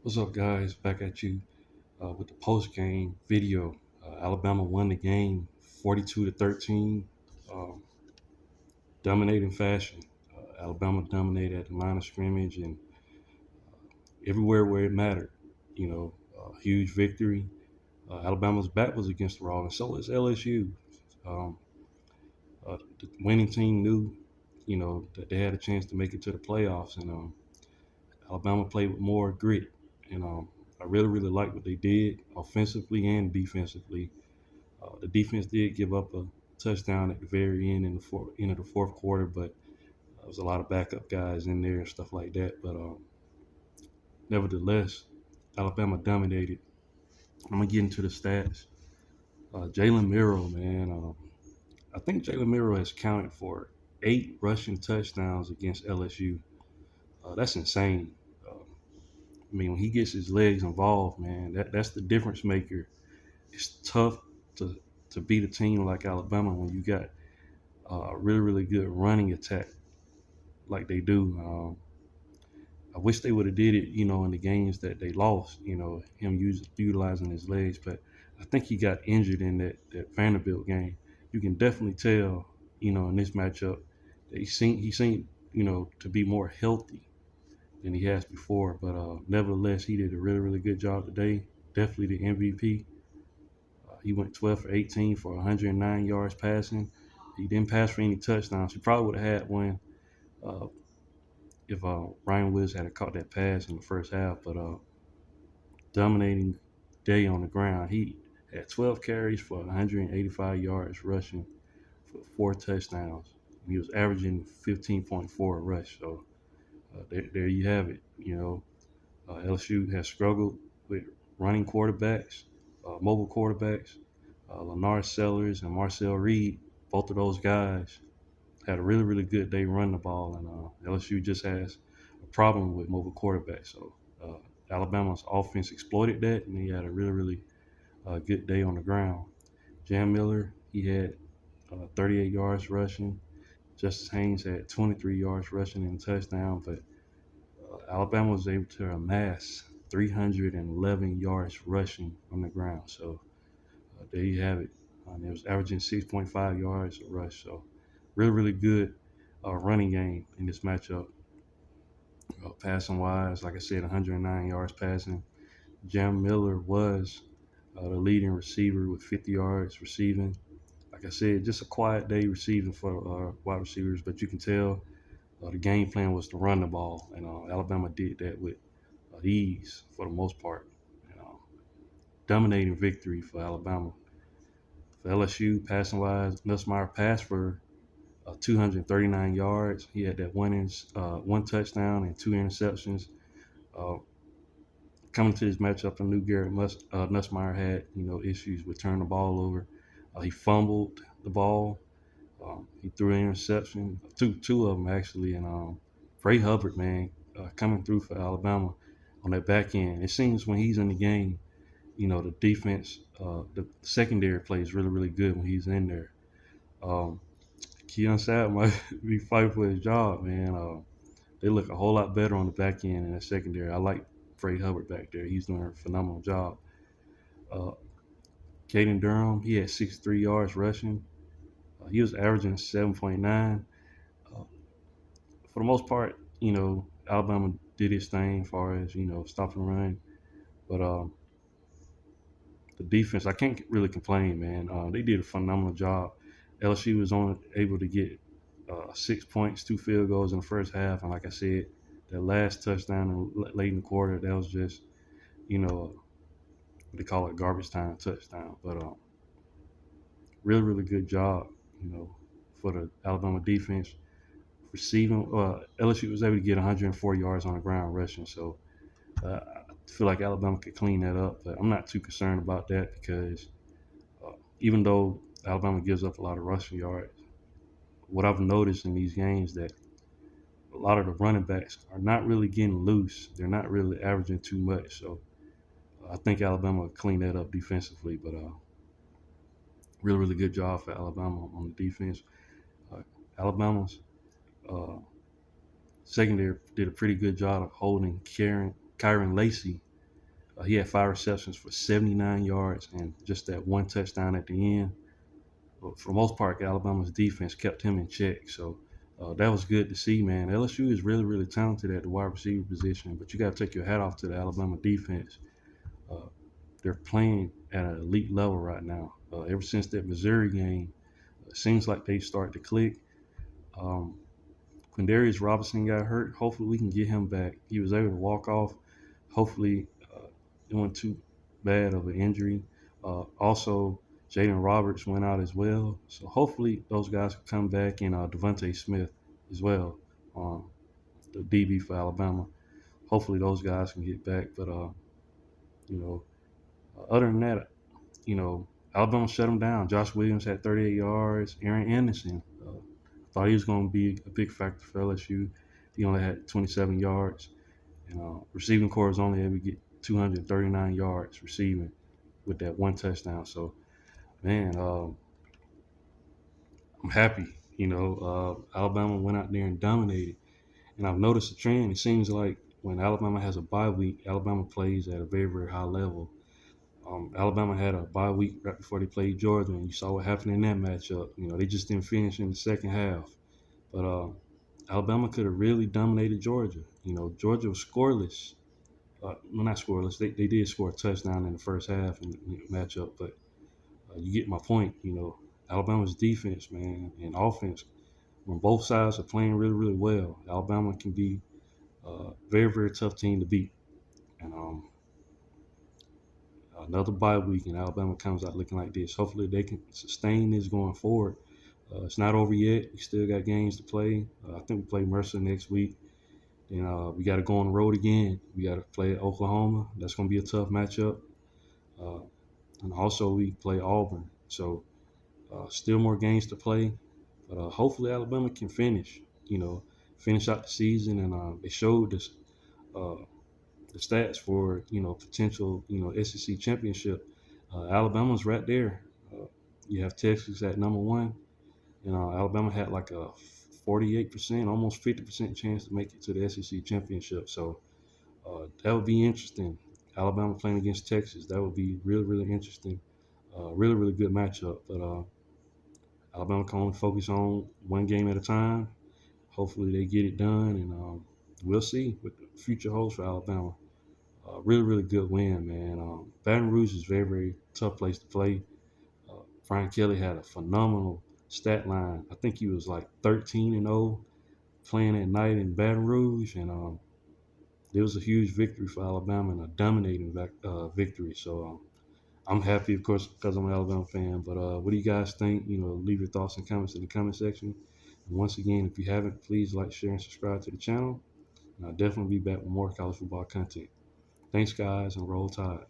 What's up, guys? Back at you with the post game video. Alabama won the game 42 to 13, um, dominating fashion. Alabama dominated at the line of scrimmage and everywhere where it mattered. Huge victory. Alabama's back was against the wall, and so is LSU. Um, the winning team knew, that they had a chance to make it to the playoffs, and Alabama played with more grit. And I really, really like what they did offensively and defensively. The defense did give up a touchdown at the very end end of the fourth quarter, but there was a lot of backup guys in there and stuff like that. But nevertheless, Alabama dominated. I'm gonna get into the stats. Jalen Miro, man, I think Jalen Miro has counted for 8 rushing touchdowns against LSU. That's insane. I mean, when he gets his legs involved, man, that's the difference maker. It's tough to to beat a team like Alabama when you got a really, really good running attack like they do. I wish they would have did it, in the games that they lost. Him utilizing his legs, but I think he got injured in that Vanderbilt game. You can definitely tell, in this matchup that he seemed, to be more healthy than he has before. But nevertheless, he did a really, really good job today. Definitely the MVP. He went 12 for 18 for 109 yards passing. He didn't pass for any touchdowns. He probably would have had one uh, if Ryan Willis had caught that pass in the first half. But dominating day on the ground. He had 12 carries for 185 yards rushing for 4 touchdowns. He was averaging 15.4 a rush. So there you have it. LSU has struggled with running quarterbacks, mobile quarterbacks. Lennar Sellers and Marcel Reed, both of those guys had a really, really good day running the ball, and LSU just has a problem with mobile quarterbacks. So uh, Alabama's offense exploited that, and he had a really, really good day on the ground. Jam Miller, he had 38 yards rushing. Justice Haynes had 23 yards rushing and a touchdown, but Alabama was able to amass 311 yards rushing on the ground. So there you have it. It was averaging 6.5 yards a rush. So really, really good running game in this matchup. Passing wise, like I said, 109 yards passing. Jam Miller was the leading receiver with 50 yards receiving. Like I said, just a quiet day receiving for wide receivers, but you can tell the game plan was to run the ball, and Alabama did that with ease for the most part. You know, dominating victory for Alabama. For LSU, passing wise, Nussmeier passed for 239 yards. He had that one touchdown and 2 interceptions. Uh, Coming to this matchup, I knew Nussmeier had issues with turning the ball over. He fumbled the ball. He threw an interception, two of them actually, and Ray Hubbard, man, coming through for Alabama on that back end. It seems when he's in the game, the defense, the secondary plays really, really good when he's in there. Um, Keon Sabb might be fighting for his job, man. They look a whole lot better on the back end in the secondary. I like Ray Hubbard back there. He's doing a phenomenal job. Uh, Caden Durham, he had 63 yards rushing. He was averaging 7.9. Uh, for the most part, Alabama did his thing as far as, stop and run. But the defense, I can't really complain, man. They did a phenomenal job. LSU was only able to get 6 points, 2 field goals in the first half, and like I said, that last touchdown late in the quarter, that was just what they call it, garbage time touchdown. But really, really good job, you know, for the Alabama defense receiving. LSU was able to get 104 yards on the ground rushing, so I feel like Alabama could clean that up. But I'm not too concerned about that because even though Alabama gives up a lot of rushing yards, what I've noticed in these games that a lot of the running backs are not really getting loose. They're not really averaging too much. So I think Alabama will clean that up defensively. But really, really good job for Alabama on the defense. Uh, Alabama's uh, secondary did a pretty good job of holding Kyron Lacey He had 5 receptions for 79 yards and just that one touchdown at the end. But for the most part, Alabama's defense kept him in check. So that was good to see, man. LSU is really, really talented at the wide receiver position, but you got to take your hat off to the Alabama defense. Uh, they're playing at an elite level right now. Ever since that Missouri game, it seems like they start to click. Um, Quindarius Robinson got hurt. Hopefully, we can get him back. He was able to walk off. Hopefully, it wasn't too bad of an injury. Also, Jaden Roberts went out as well. So hopefully, those guys can come back, and Devontae Smith as well, um, the DB for Alabama. Hopefully, those guys can get back. But you know, other than that, Alabama shut them down. Josh Williams had 38 yards. Aaron Anderson thought he was going to be a big factor for LSU. He only had 27 yards. And receiving corps was only able to get 239 yards receiving with that one touchdown. So, man, I'm happy. Alabama went out there and dominated. And I've noticed a trend. It seems like when Alabama has a bye week, Alabama plays at a very, very high level. Alabama had a bye week right before they played Georgia, and you saw what happened in that matchup. They just didn't finish in the second half. But Alabama could have really dominated Georgia. Georgia was scoreless. Well, not scoreless. They did score a touchdown in the first half in the matchup, but you get my point. Alabama's defense, man, and offense, when both sides are playing really, really well, Alabama can be a very, very tough team to beat. And another bye week, and Alabama comes out looking like this. Hopefully, they can sustain this going forward. It's not over yet. We still got games to play. I think we play Mercer next week. And we got to go on the road again. We got to play Oklahoma. That's going to be a tough matchup. Uh, and also, we play Auburn. So, still more games to play. But hopefully, Alabama can finish out the season. And they showed this, the stats for, potential, SEC championship. Alabama's right there. You have Texas at number one. Alabama had like a 48%, almost 50% chance to make it to the SEC championship. So that would be interesting. Alabama playing against Texas, that would be really, really interesting. Really, really good matchup. But Alabama can only focus on one game at a time. Hopefully they get it done, and we'll see what the future holds for Alabama. Really, really good win, man. Baton Rouge is a very, very tough place to play. Frank Kelly had a phenomenal stat line. I think he was like 13-0 playing at night in Baton Rouge, and it was a huge victory for Alabama and a dominating victory. So I'm happy, of course, because I'm an Alabama fan. But what do you guys think? Leave your thoughts and comments in the comment section. And once again, if you haven't, please like, share, and subscribe to the channel. And I'll definitely be back with more college football content. Thanks, guys, and roll tide.